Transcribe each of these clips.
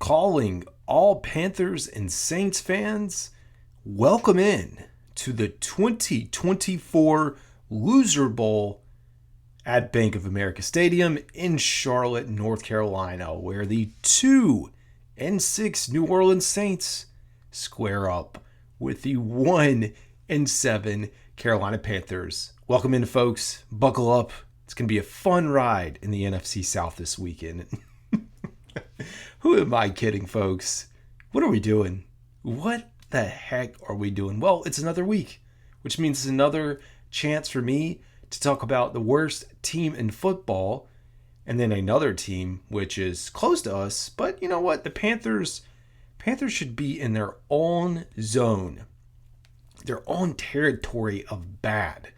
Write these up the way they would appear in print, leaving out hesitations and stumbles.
calling all Panthers and Saints fans, welcome in to the 2024 Loser Bowl at Bank of America Stadium in Charlotte, North Carolina, where the 2-6 New Orleans Saints square up with the 1-7 Carolina Panthers. Welcome in, folks. Buckle up. It's going to be a fun ride in the NFC South this weekend. Who am I kidding, folks? What are we doing? What the heck are we doing? Well, it's another week, which means it's another chance for me to talk about the worst team in football, and then another team which is close to us. But you know what? The Panthers should be in their own zone, their own territory of bad.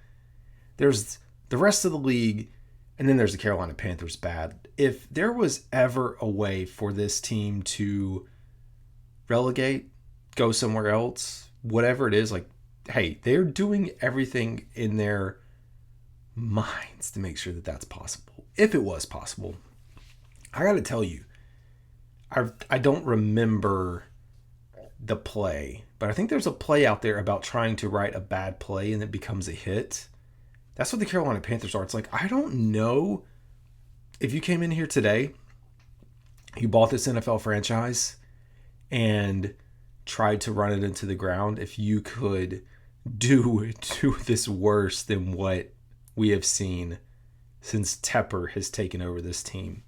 There's the rest of the league, and then there's the Carolina Panthers bad. If there was ever a way for this team to relegate, go somewhere else, whatever it is, like, hey, they're doing everything in their minds to make sure that that's possible. If it was possible, I got to tell you, I don't remember the play, but I think there's a play out there about trying to write a bad play and it becomes a hit. That's what the Carolina Panthers are. It's like, I don't know if you came in here today, you bought this NFL franchise and tried to run it into the ground, if you could do this worse than what we have seen since Tepper has taken over this team.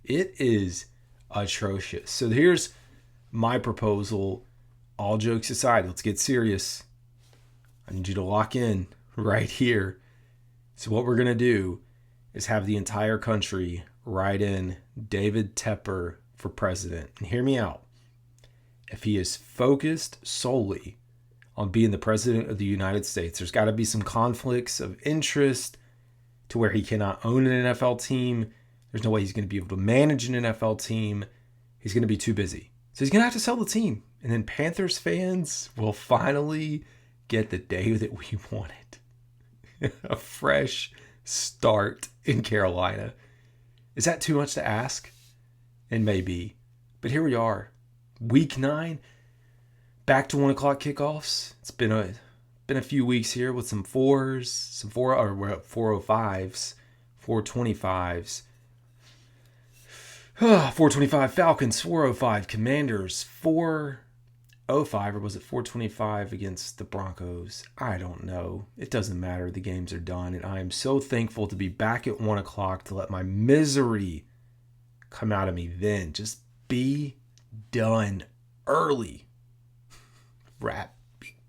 It is atrocious. So here's my proposal. All jokes aside, let's get serious. I need you to lock in right here. So what we're going to do is have the entire country write in David Tepper for president. And hear me out. If he is focused solely on being the president of the United States, there's got to be some conflicts of interest to where he cannot own an NFL team. There's no way he's going to be able to manage an NFL team. He's going to be too busy. So he's going to have to sell the team. And then Panthers fans will finally get the day that we wanted. A fresh start in Carolina. Is that too much to ask? It may be. But here we are. Week 9. Back to 1 o'clock kickoffs. It's been a few weeks here with some 405s, 425s. 425 Falcons, 405 Commanders, 405, or was it 425 against the Broncos? I don't know. It doesn't matter. The games are done, and I am so thankful to be back at 1 o'clock to let my misery come out of me then. Just be done early. Wrap.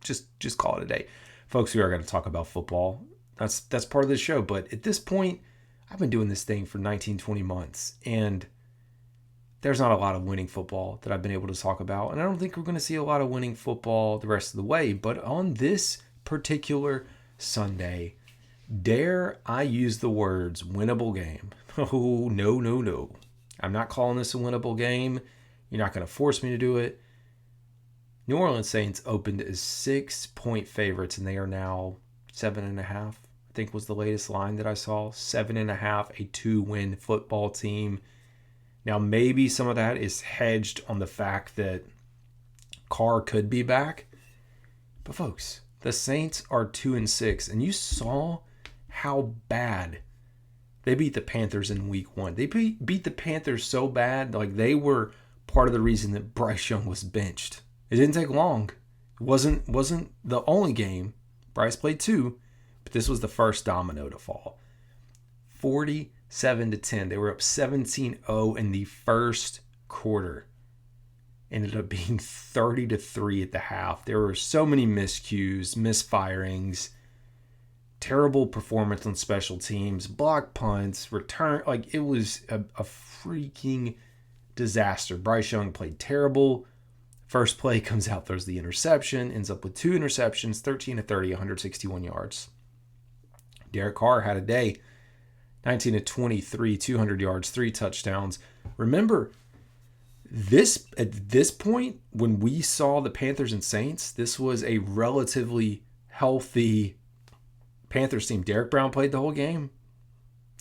Just call it a day. Folks, we are going to talk about football. That's part of the show, but at this point, I've been doing this thing for 19, 20 months, and there's not a lot of winning football that I've been able to talk about, and I don't think we're going to see a lot of winning football the rest of the way, but on this particular Sunday, dare I use the words winnable game? Oh, no. I'm not calling this a winnable game. You're not going to force me to do it. New Orleans Saints opened as 6-point favorites, and they are now 7.5. I think was the latest line that I saw. 7.5, a 2-win football team. Now, maybe some of that is hedged on the fact that Carr could be back. But, folks, the Saints are 2-6, and you saw how bad they beat the Panthers in week 1. They beat the Panthers so bad, like they were part of the reason that Bryce Young was benched. It didn't take long. It wasn't the only game. Bryce played 2, but this was the first domino to fall. 47-10. They were up 17-0 in the first quarter. Ended up being 30-3 at the half. There were so many miscues, misfirings, terrible performance on special teams, block punts, return. Like, it was a freaking disaster. Bryce Young played terrible. First play comes out, throws the interception, ends up with 2 interceptions, 13-30, 161 yards. Derek Carr had a day. 19-23, 200 yards, 3 touchdowns. Remember, at this point, when we saw the Panthers and Saints, this was a relatively healthy Panthers team. Derek Brown played the whole game.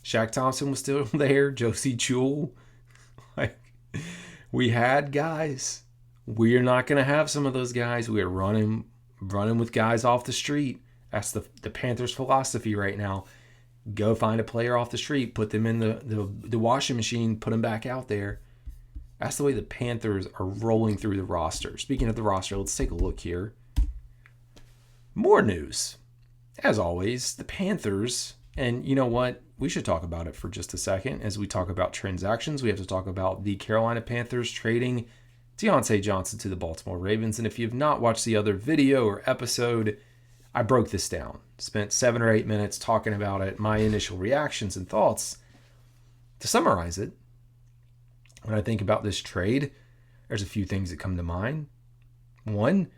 Shaq Thompson was still there. Josie Jewell. We had guys. We're not going to have some of those guys. We are running with guys off the street. That's the Panthers' philosophy right now. Go find a player off the street, put them in the washing machine, put them back out there. That's the way the Panthers are rolling through the roster. Speaking of the roster, let's take a look here. More news. As always, the Panthers, and you know what? We should talk about it for just a second. As we talk about transactions, we have to talk about the Carolina Panthers trading Diontae Johnson to the Baltimore Ravens. And if you've not watched the other video or episode, I broke this down. Spent 7 or 8 minutes talking about it, my initial reactions and thoughts. To summarize it, when I think about this trade, there's a few things that come to mind. One,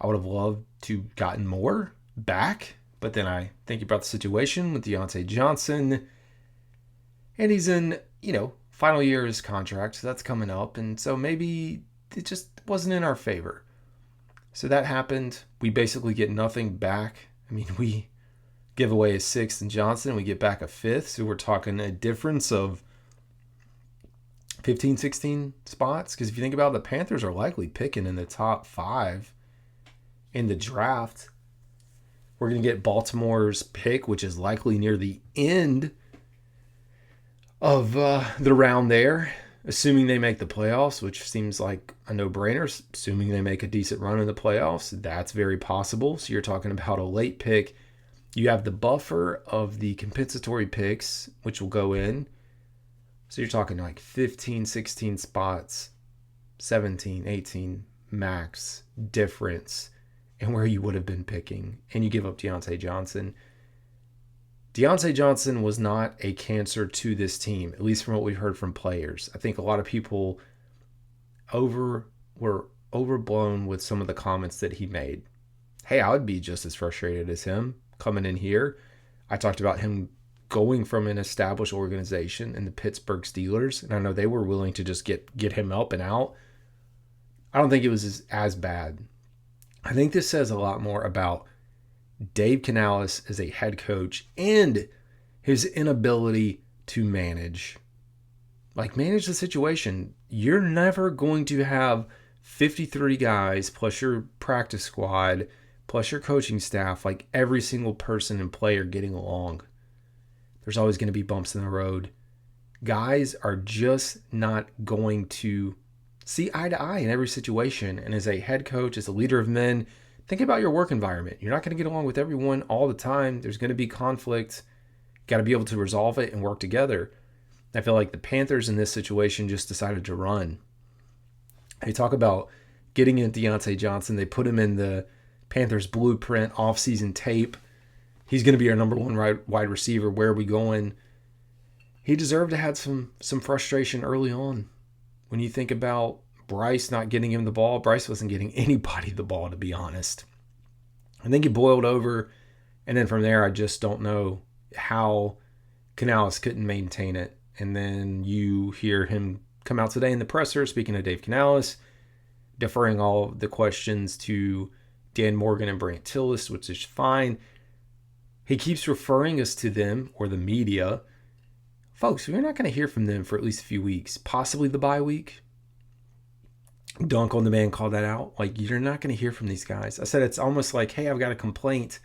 I would have loved to gotten more back, but then I think about the situation with Diontae Johnson, and he's in, final year of his contract, so that's coming up, and so maybe it just wasn't in our favor. So that happened. We basically get nothing back. I mean, we give away a 6th in Johnson, and we get back a 5th, so we're talking a difference of 15, 16 spots. Because if you think about it, the Panthers are likely picking in the top 5 in the draft. We're going to get Baltimore's pick, which is likely near the end of the round there, assuming they make the playoffs, which seems like a no-brainer. Assuming they make a decent run in the playoffs, that's very possible. So you're talking about a late pick. You have the buffer of the compensatory picks, which will go in. So you're talking like 15, 16 spots, 17, 18 max difference in where you would have been picking. And you give up Diontae Johnson. Diontae Johnson was not a cancer to this team, at least from what we've heard from players. I think a lot of people were overblown with some of the comments that he made. Hey, I would be just as frustrated as him coming in here. I talked about him going from an established organization in the Pittsburgh Steelers, and I know they were willing to just get him up and out. I don't think it was as bad. I think this says a lot more about Dave Canales as a head coach and his inability to manage the situation. You're never going to have 53 guys plus your practice squad plus your coaching staff, like every single person and player getting along. There's always going to be bumps in the road. Guys are just not going to see eye to eye in every situation. And as a head coach, as a leader of men, think about your work environment. You're not going to get along with everyone all the time. There's going to be conflict. You got to be able to resolve it and work together. I feel like the Panthers in this situation just decided to run. They talk about getting in Diontae Johnson. They put him in the Panthers blueprint offseason tape. He's going to be our number one wide receiver. Where are we going? He deserved to have some frustration early on. When you think about Bryce not getting him the ball, Bryce wasn't getting anybody the ball, to be honest. I think he boiled over, and then from there, I just don't know how Canales couldn't maintain it. And then you hear him come out today in the presser, speaking of Dave Canales, deferring all the questions to Dan Morgan and Brant Tillis, which is fine. He keeps referring us to them, or the media. Folks, we're not going to hear from them for at least a few weeks, possibly the bye week. Dunk on the Man called that out. Like, you're not going to hear from these guys. I said it's almost like, hey, I've got a complaint.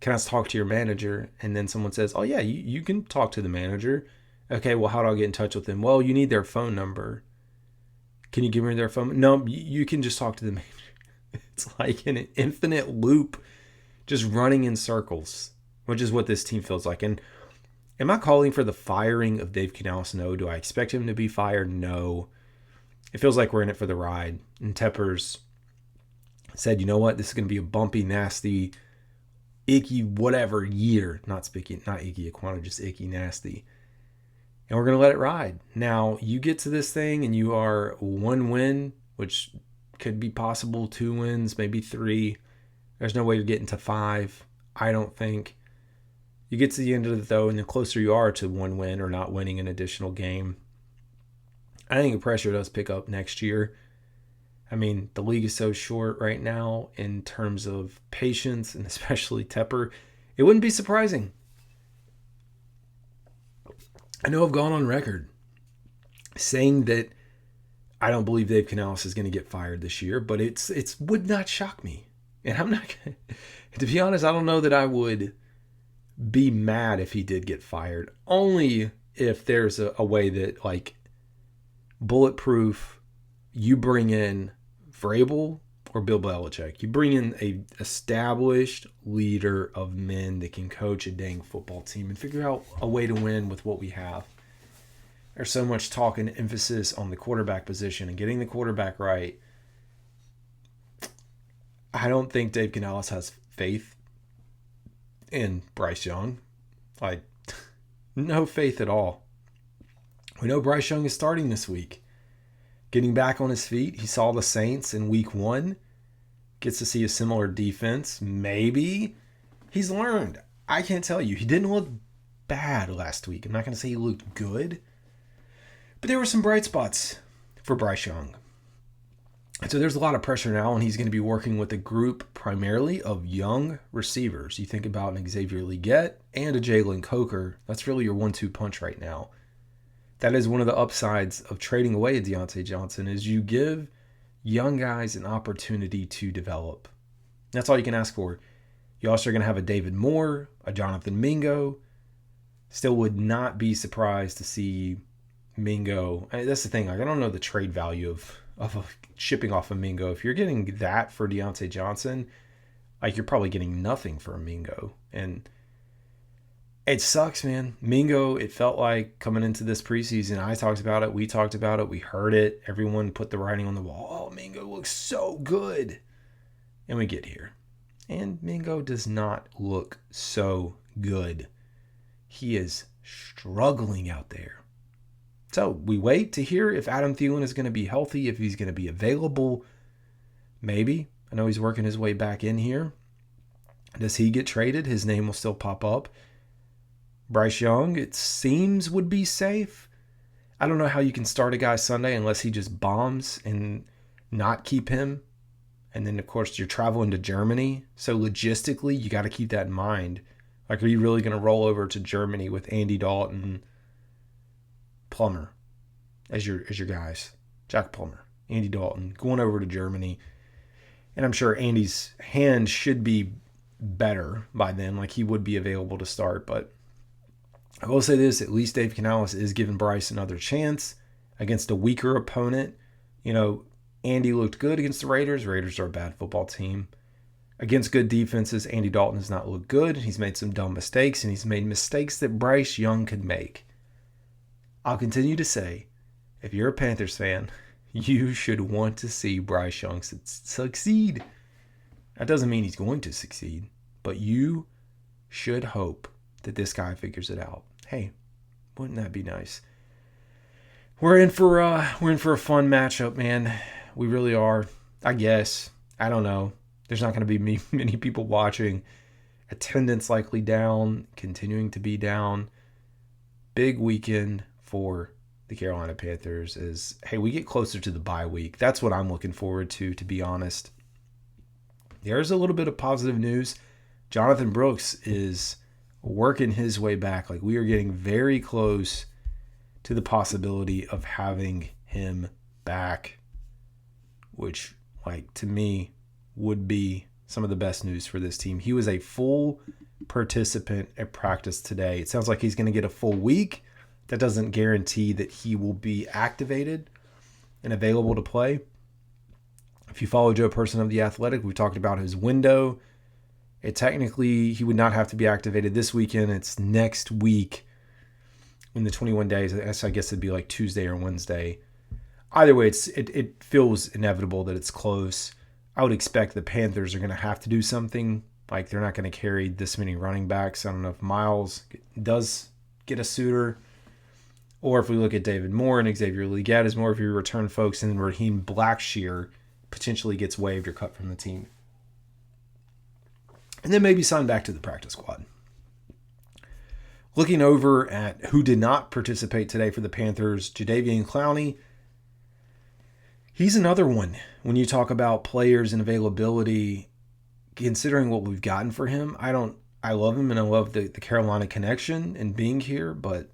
Can I talk to your manager? And then someone says, oh, yeah, you can talk to the manager. Okay, well, how do I get in touch with them? Well, you need their phone number. Can you give me their phone? No, you can just talk to the manager. It's like an infinite loop just running in circles, which is what this team feels like. And am I calling for the firing of Dave Canales? No. Do I expect him to be fired? No. It feels like we're in it for the ride. And Teppers said, you know what? This is going to be a bumpy, nasty, icky, whatever year. Not icky Aquana, just icky, nasty. And we're going to let it ride. Now, you get to this thing and you are 1 win, which could be possible, 2 wins, maybe 3. There's no way to get into 5, I don't think. You get to the end of it, though, and the closer you are to 1 win or not winning an additional game, I think the pressure does pick up next year. I mean, the league is so short right now in terms of patience, and especially Tepper. It wouldn't be surprising. I know I've gone on record saying that I don't believe Dave Canales is going to get fired this year, but it would not shock me. And I'm not going to be honest, I don't know that I would be mad if he did get fired. Only if there's a way that, like, bulletproof, you bring in Vrabel or Bill Belichick. You bring in a established leader of men that can coach a dang football team and figure out a way to win with what we have. There's so much talk and emphasis on the quarterback position and getting the quarterback right. I don't think Dave Canales has faith in Bryce Young. Like, no faith at all. We know Bryce Young is starting this week. Getting back on his feet. He saw the Saints in week 1. Gets to see a similar defense. Maybe he's learned. I can't tell you. He didn't look bad last week. I'm not going to say he looked good. But there were some bright spots for Bryce Young. And so there's a lot of pressure now, and he's going to be working with a group primarily of young receivers. You think about an Xavier Legette and a Jalen Coker. That's really your 1-2 punch right now. That is one of the upsides of trading away a Deontay Johnson, is you give young guys an opportunity to develop. That's all you can ask for. You also are going to have a David Moore, a Jonathan Mingo. Still would not be surprised to see Mingo. That's the thing. Like, I don't know the trade value of shipping off a Mingo. If you're getting that for Deontay Johnson, like, you're probably getting nothing for a Mingo. And it sucks, man. Mingo, it felt like coming into this preseason, I talked about it, we talked about it, we heard it. Everyone put the writing on the wall. Oh, Mingo looks so good. And we get here. And Mingo does not look so good. He is struggling out there. So we wait to hear if Adam Thielen is going to be healthy, if he's going to be available. Maybe. I know he's working his way back in here. Does he get traded? His name will still pop up. Bryce Young, it seems, would be safe. I don't know how you can start a guy Sunday unless he just bombs and not keep him. And then, of course, you're traveling to Germany. So logistically, you got to keep that in mind. Like, are you really going to roll over to Germany with Andy Dalton, Plummer as your guys? Jack Plummer, Andy Dalton, going over to Germany. And I'm sure Andy's hand should be better by then. Like, he would be available to start. But I will say this, at least Dave Canales is giving Bryce another chance against a weaker opponent. You know, Andy looked good against the Raiders. Raiders are a bad football team. Against good defenses, Andy Dalton has not looked good. He's made some dumb mistakes, and he's made mistakes that Bryce Young could make. I'll continue to say, if you're a Panthers fan, you should want to see Bryce Young succeed. That doesn't mean he's going to succeed, but you should hope that this guy figures it out. Hey, wouldn't that be nice? We're in for a fun matchup, man. We really are. I guess. I don't know. There's not going to be many people watching. Attendance likely down, continuing to be down. Big weekend for the Carolina Panthers is, hey, we get closer to the bye week. That's what I'm looking forward to be honest. There's a little bit of positive news. Jonathan Brooks is working his way back. Like, we are getting very close to the possibility of having him back, which, like, to me would be some of the best news for this team. He was a full participant at practice today. It sounds like he's going to get a full week. That doesn't guarantee that he will be activated and available to play. If you follow Joe Person of The Athletic, we talked about his window. Technically, he would not have to be activated this weekend. It's next week in the 21 days. I guess it'd be like Tuesday or Wednesday. Either way, it feels inevitable that it's close. I would expect the Panthers are going to have to do something. Like, they're not going to carry this many running backs. I don't know if Miles does get a suitor, or if we look at David Moore and Xavier Legette as more of your return folks, and then Raheem Blackshear potentially gets waived or cut from the team. And then maybe signed back to the practice squad. Looking over at who did not participate today for the Panthers, Jadeveon Clowney. He's another one. When you talk about players and availability, considering what we've gotten for him, I love him, and I love the Carolina connection and being here, but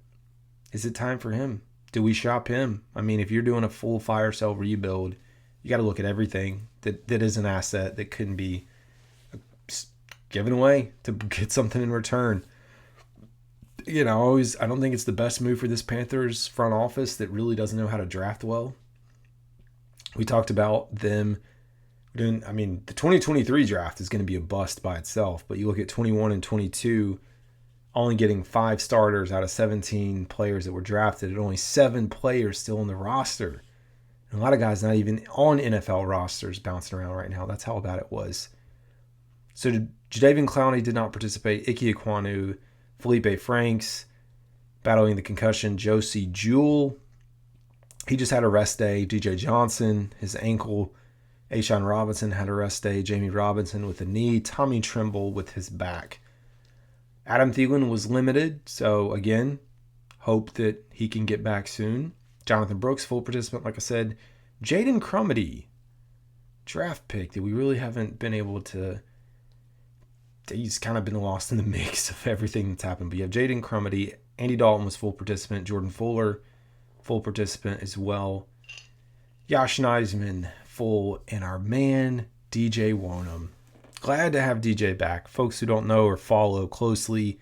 is it time for him? Do we shop him? I mean, if you're doing a full fire sale rebuild, you got to look at everything that is an asset that couldn't be given away to get something in return. I don't think it's the best move for this Panthers front office that really doesn't know how to draft well. We talked about them doing, the 2023 draft is going to be a bust by itself, but you look at 21 and 22, only getting 5 starters out of 17 players that were drafted, and only 7 players still on the roster. And a lot of guys not even on NFL rosters bouncing around right now. That's how bad it was. So Jadeveon Clowney did not participate. Ike Ekwonu, Felipe Franks, battling the concussion. Josie Jewell, he just had a rest day. DJ Johnson, his ankle. Ashawn Robinson had a rest day. Jamie Robinson with a knee. Tommy Tremble with his back. Adam Thielen was limited, so again, hope that he can get back soon. Jonathan Brooks, full participant, like I said. Jaden Crumedy, draft pick that we really haven't been able to. He's kind of been lost in the mix of everything that's happened. But you have Jaden Crumedy. Andy Dalton was full participant. Jordan Fuller, full participant as well. Josh Neisman, full. And our man, DJ Wonnum. Glad to have DJ back. Folks who don't know or follow closely,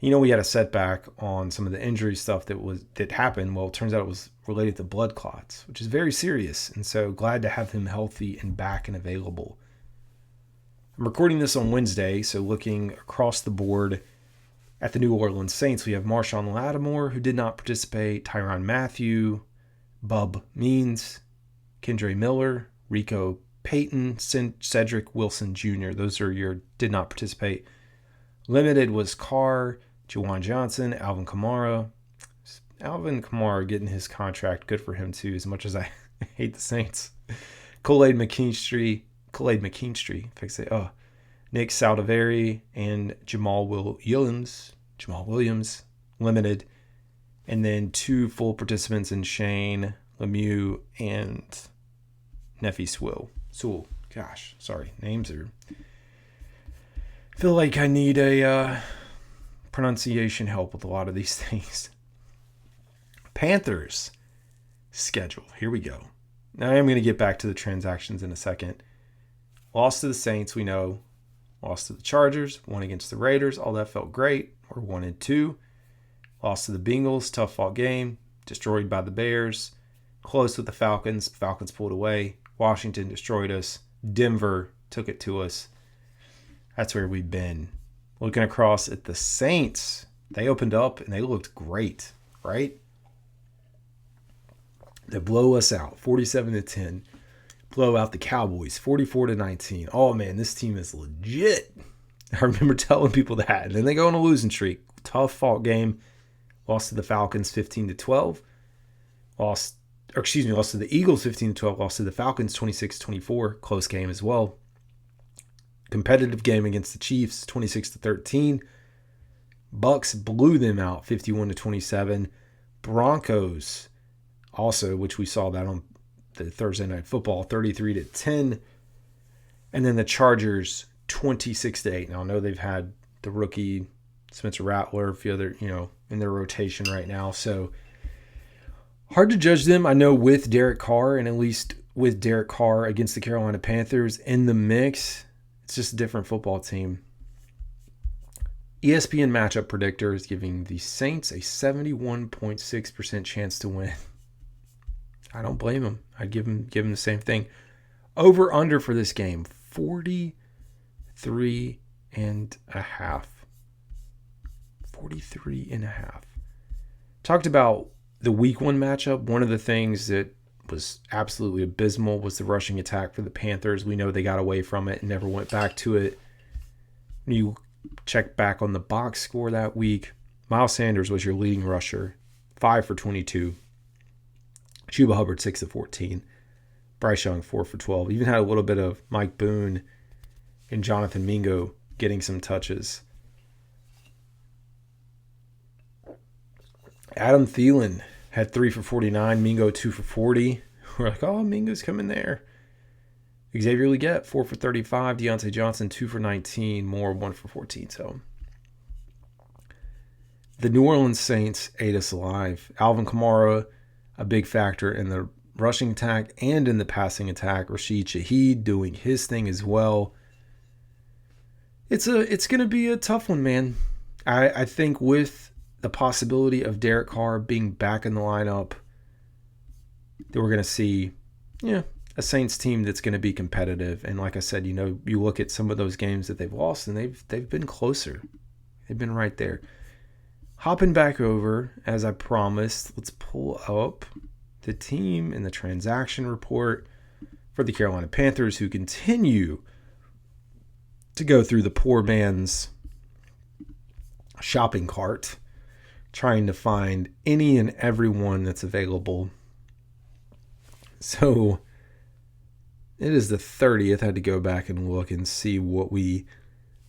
we had a setback on some of the injury stuff that happened. Well, it turns out it was related to blood clots, which is very serious. And so glad to have him healthy and back and available. I'm recording this on Wednesday, so looking across the board at the New Orleans Saints, we have Marshawn Lattimore, who did not participate, Tyrann Mathieu, Bub Means, Kendre Miller, Rico Payton, Cedric Wilson Jr. Those are your did not participate. Limited was Carr, Juwan Johnson, Alvin Kamara. Alvin Kamara getting his contract. Good for him, too, as much as I hate the Saints. Khalid McKinstry, Nick Saldivari, and Jamal Williams, limited. And then 2 full participants in Shane Lemieux and Nefi Sewell. Gosh, sorry, names are. I feel like I need a pronunciation help with a lot of these things. Panthers schedule. Here we go. Now I am going to get back to the transactions in a second. Lost to the Saints, we know. Lost to the Chargers. Won against the Raiders. All that felt great. We're 1-2. Lost to the Bengals. Tough fought game. Destroyed by the Bears. Close with the Falcons. Falcons pulled away. Washington destroyed us. Denver took it to us. That's where we've been. Looking across at the Saints, they opened up and they looked great, right? They blow us out, 47-10. Blow out the Cowboys, 44-19. Oh man, this team is legit. I remember telling people that. And then they go on a losing streak. Tough fought game. Lost to the Falcons 15-12. Lost to the Eagles 15-12. Lost to the Falcons 26-24. Close game as well. Competitive game against the Chiefs 26-13. Bucks blew them out 51-27. Broncos also, which we saw that on the Thursday Night Football, 33-10. And then the Chargers 26-8. Now I know they've had the rookie Spencer Rattler, a few other, in their rotation right now. So hard to judge them. I know with Derek Carr, and at least with Derek Carr against the Carolina Panthers in the mix, it's just a different football team. ESPN matchup predictor is giving the Saints a 71.6% chance to win. I don't blame them. I'd give them the same thing. Over under for this game, 43.5. 43.5. Talked about the week 1 matchup. One of the things that was absolutely abysmal was the rushing attack for the Panthers. We know they got away from it and never went back to it. When you check back on the box score that week, Miles Sanders was your leading rusher, 5 for 22. Chuba Hubbard, 6 of 14. Bryce Young, 4 for 12. Even had a little bit of Mike Boone and Jonathan Mingo getting some touches. Adam Thielen had 3 for 49. Mingo, 2 for 40. We're like, oh, Mingo's coming there. Xavier Legette, 4 for 35. Deontay Johnson, 2 for 19. Moore, 1 for 14. So the New Orleans Saints ate us alive. Alvin Kamara, a big factor in the rushing attack and in the passing attack. Rashid Shaheed doing his thing as well. It's going to be a tough one, man. I think with the possibility of Derek Carr being back in the lineup, that we're going to see, a Saints team that's going to be competitive. And like I said, you look at some of those games that they've lost, and they've been closer. They've been right there. Hopping back over, as I promised, let's pull up the team and the transaction report for the Carolina Panthers, who continue to go through the poor man's shopping cart, trying to find any and everyone that's available. So it is the 30th. I had to go back and look and see what we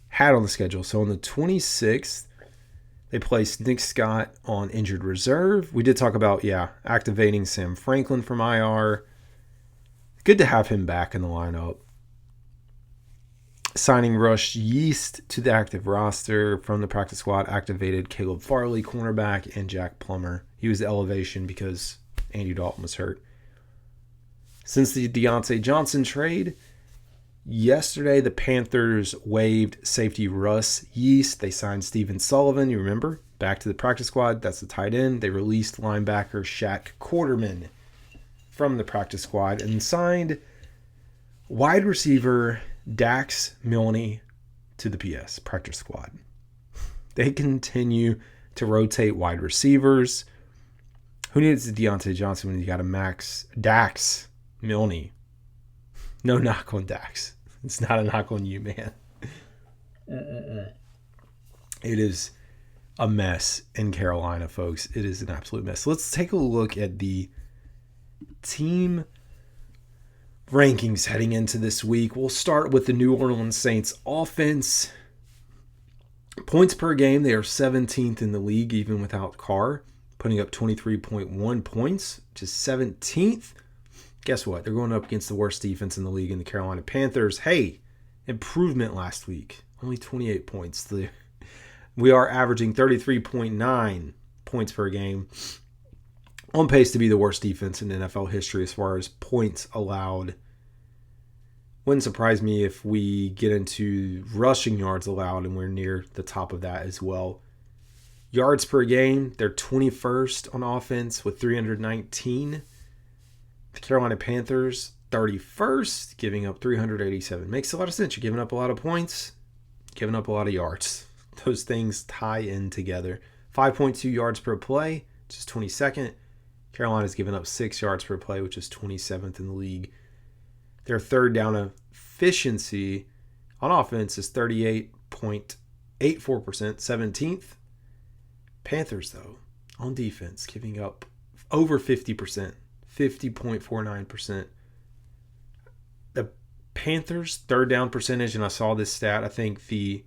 had on the schedule. So on the 26th, they placed Nick Scott on injured reserve. We did talk about, activating Sam Franklin from IR. Good to have him back in the lineup. Signing Rush Yeast to the active roster from the practice squad, activated Caleb Farley, cornerback, and Jack Plummer. He was the elevation because Andy Dalton was hurt. Since the Deontay Johnson trade, yesterday the Panthers waived safety Russ Yeast. They signed Steven Sullivan, you remember, back to the practice squad. That's the tight end. They released linebacker Shaq Quarterman from the practice squad and signed wide receiver Dax Milne to the PS, practice squad. They continue to rotate wide receivers. Who needs a Deontay Johnson when you got a Dax Milne? No knock on Dax. It's not a knock on you, man. It is a mess in Carolina, folks. It is an absolute mess. Let's take a look at the team rankings heading into this week. We'll start with the New Orleans Saints offense. Points per game, they are 17th in the league, even without Carr, putting up 23.1 points, which is 17th. Guess what? They're going up against the worst defense in the league in the Carolina Panthers. Hey, improvement last week. Only 28 points. We are averaging 33.9 points per game. On pace to be the worst defense in NFL history as far as points allowed. Wouldn't surprise me if we get into rushing yards allowed and we're near the top of that as well. Yards per game, they're 21st on offense with 319. The Carolina Panthers, 31st, giving up 387. Makes a lot of sense. You're giving up a lot of points, giving up a lot of yards. Those things tie in together. 5.2 yards per play, which is 22nd. Carolina's given up 6 yards per play, which is 27th in the league. Their third down efficiency on offense is 38.84%, 17th. Panthers, though, on defense, giving up over 50%, 50.49%. The Panthers' third down percentage, and I saw this stat, I think the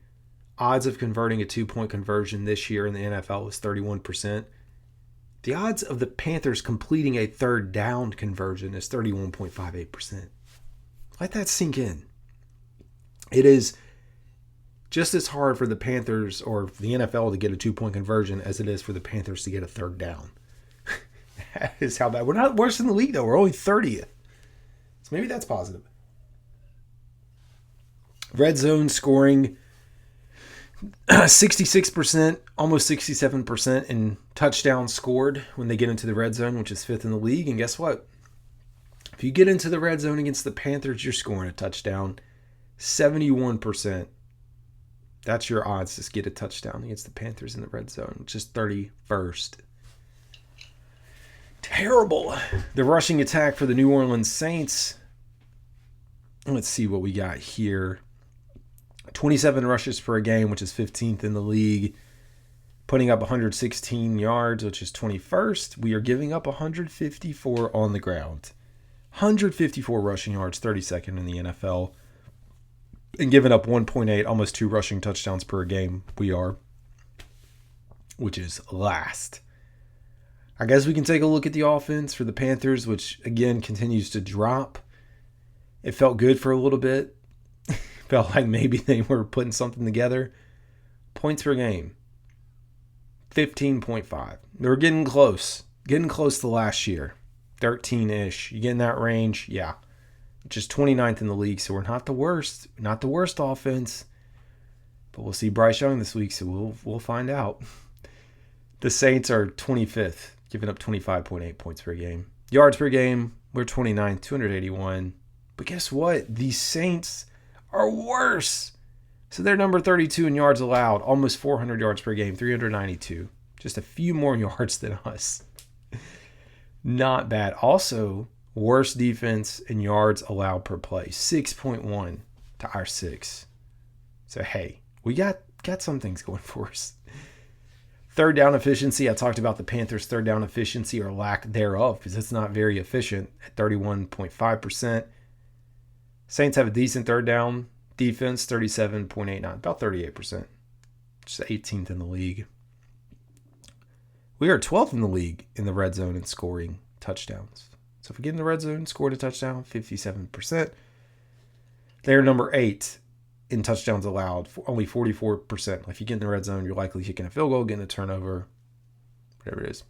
odds of converting a 2-point conversion this year in the NFL is 31%. The odds of the Panthers completing a third down conversion is 31.58%. Let that sink in. It is just as hard for the Panthers or the NFL to get a 2-point conversion as it is for the Panthers to get a third down. That is how bad. We're not worse in the league, though. We're only 30th. So maybe that's positive. Red zone scoring 66%, almost 67% in touchdowns scored when they get into the red zone, which is 5th in the league. And guess what? If you get into the red zone against the Panthers, you're scoring a touchdown. 71%. That's your odds to get a touchdown against the Panthers in the red zone, which is 31st. Terrible. The rushing attack for the New Orleans Saints. Let's see what we got here. 27 rushes per game, which is 15th in the league. Putting up 116 yards, which is 21st. We are giving up 154 on the ground. 154 rushing yards, 32nd in the NFL. And giving up 1.8, almost 2 rushing touchdowns per game. We are, which is last. I guess we can take a look at the offense for the Panthers, which, again, continues to drop. It felt good for a little bit. Felt like maybe they were putting something together. Points per game. 15.5. They're getting close to last year. 13-ish. You get in that range, yeah. Just 29th in the league, so we're not the worst offense. But we'll see Bryce Young this week, so we'll find out. The Saints are 25th, giving up 25.8 points per game. Yards per game, we're 29th, 281. But guess what? These Saints are worse. So they're number 32 in yards allowed, almost 400 yards per game, 392. Just a few more yards than us. Not bad. Also, worst defense in yards allowed per play, 6.1 to our 6. So, hey, we got some things going for us. Third down efficiency, I talked about the Panthers' third down efficiency or lack thereof because it's not very efficient at 31.5%. Saints have a decent third down defense, 37.89, about 38%. Just 18th in the league. We are 12th in the league in the red zone in scoring touchdowns. So if we get in the red zone, scored a touchdown, 57%. They're number 8 in touchdowns allowed, for only 44%. If you get in the red zone, you're likely kicking a field goal, getting a turnover, whatever it is.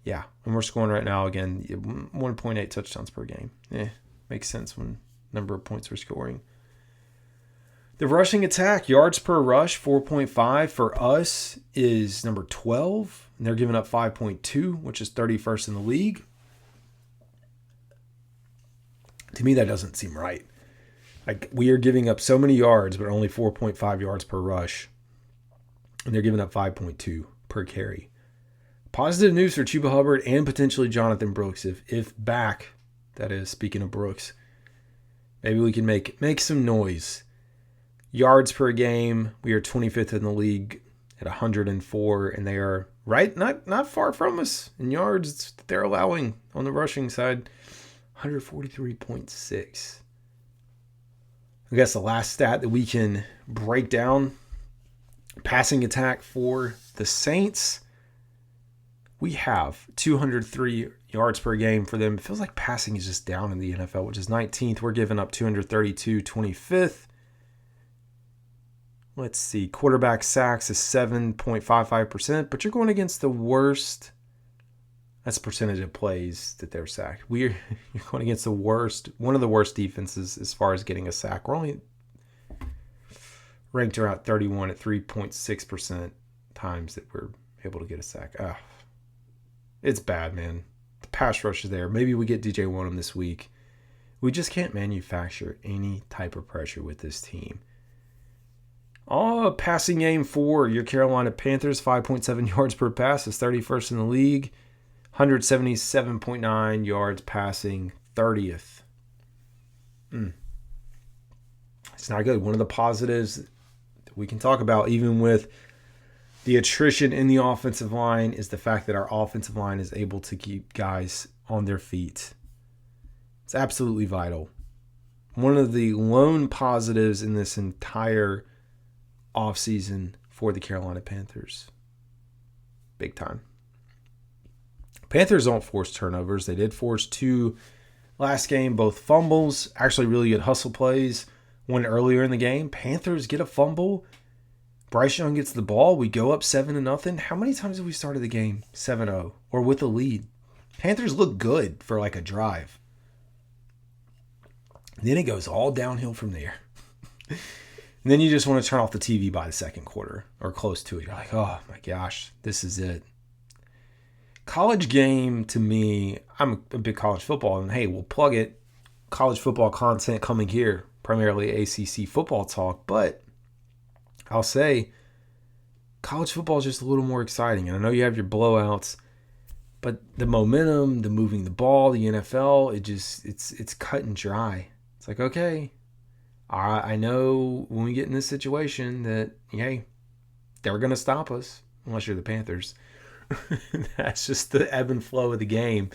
Yeah, and we're scoring right now, again, 1.8 touchdowns per game. Makes sense when number of points we're scoring. The rushing attack, yards per rush, 4.5 for us is number 12. And they're giving up 5.2, which is 31st in the league. To me, that doesn't seem right. Like, we are giving up so many yards, but only 4.5 yards per rush. And they're giving up 5.2 per carry. Positive news for Chuba Hubbard and potentially Jonathan Brooks. If back, that is, speaking of Brooks, maybe we can make some noise. Yards per game, we are 25th in the league at 104, and they are not far from us in yards. They're allowing on the rushing side 143.6. I guess the last stat that we can break down, passing attack for the Saints, we have 203 yards per game for them. It feels like passing is just down in the NFL, which is 19th. We're giving up 232, 25th. Let's see. Quarterback sacks is 7.55%, but you're going against the worst. That's the percentage of plays that they're sacked. You're going against the worst, one of the worst defenses as far as getting a sack. We're only ranked around 31 at 3.6% times that we're able to get a sack. It's bad, man. The pass rush is there. Maybe we get DJ Wonnum this week. We just can't manufacture any type of pressure with this team. Passing game for your Carolina Panthers, 5.7 yards per pass is 31st in the league. 177.9 yards passing, 30th. It's not good. One of the positives that we can talk about, even with the attrition in the offensive line, is the fact that our offensive line is able to keep guys on their feet. It's absolutely vital. One of the lone positives in this entire offseason for the Carolina Panthers. Big time. Panthers don't force turnovers. They did force 2 last game, both fumbles, actually really good hustle plays. One earlier in the game, Panthers get a fumble. Bryce Young gets the ball. We go up 7-0. How many times have we started the game 7-0 or with a lead? Panthers look good for like a drive. Then it goes all downhill from there. And then you just want to turn off the TV by the second quarter or close to it. You're like, oh my gosh, this is it. College game, to me, I'm a big college football, and hey, we'll plug it. College football content coming here, primarily ACC football talk, but I'll say college football is just a little more exciting. And I know you have your blowouts, but the momentum, the moving the ball, the NFL, it's cut and dry. It's like, okay, I know when we get in this situation that, hey, they're going to stop us, unless you're the Panthers. That's just the ebb and flow of the game.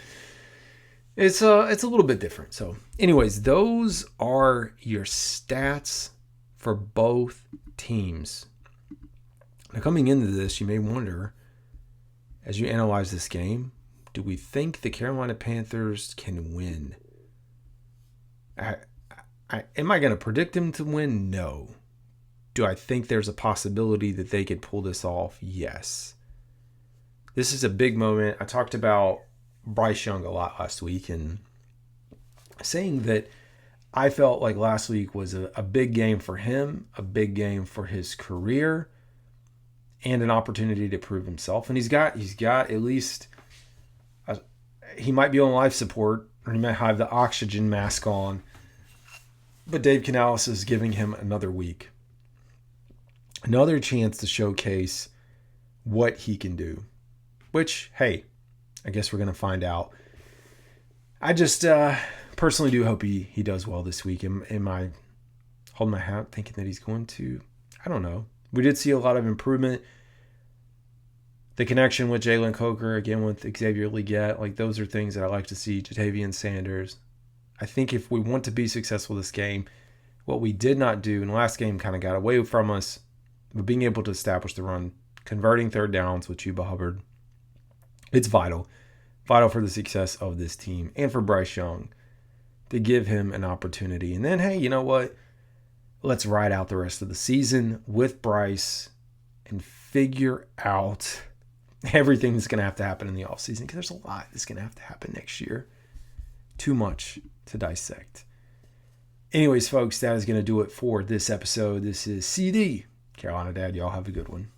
It's a little bit different. So anyways, those are your stats for both teams. Now coming into this, you may wonder, as you analyze this game, do we think the Carolina Panthers can win? Am I going to predict them to win? No. Do I think there's a possibility that they could pull this off? Yes. This is a big moment. I talked about Bryce Young a lot last week and saying that I felt like last week was a big game for him, a big game for his career, and an opportunity to prove himself. And he's got at least, he might be on life support or he might have the oxygen mask on, but Dave Canales is giving him another week. Another chance to showcase what he can do, which, hey, I guess we're going to find out. I just personally do hope he does well this week. Am I holding my hat thinking that he's going to? I don't know. We did see a lot of improvement. The connection with Jalen Coker, again with Xavier Legette, like those are things that I like to see. Jatavian Sanders. I think if we want to be successful this game, what we did not do in the last game kind of got away from us, but being able to establish the run, converting third downs with Chuba Hubbard, it's vital. Vital for the success of this team and for Bryce Young to give him an opportunity. And then, hey, you know what? Let's ride out the rest of the season with Bryce and figure out everything that's going to have to happen in the offseason, because there's a lot that's going to have to happen next year. Too much to dissect. Anyways, folks, that is going to do it for this episode. This is CD, Carolina Dad. Y'all have a good one.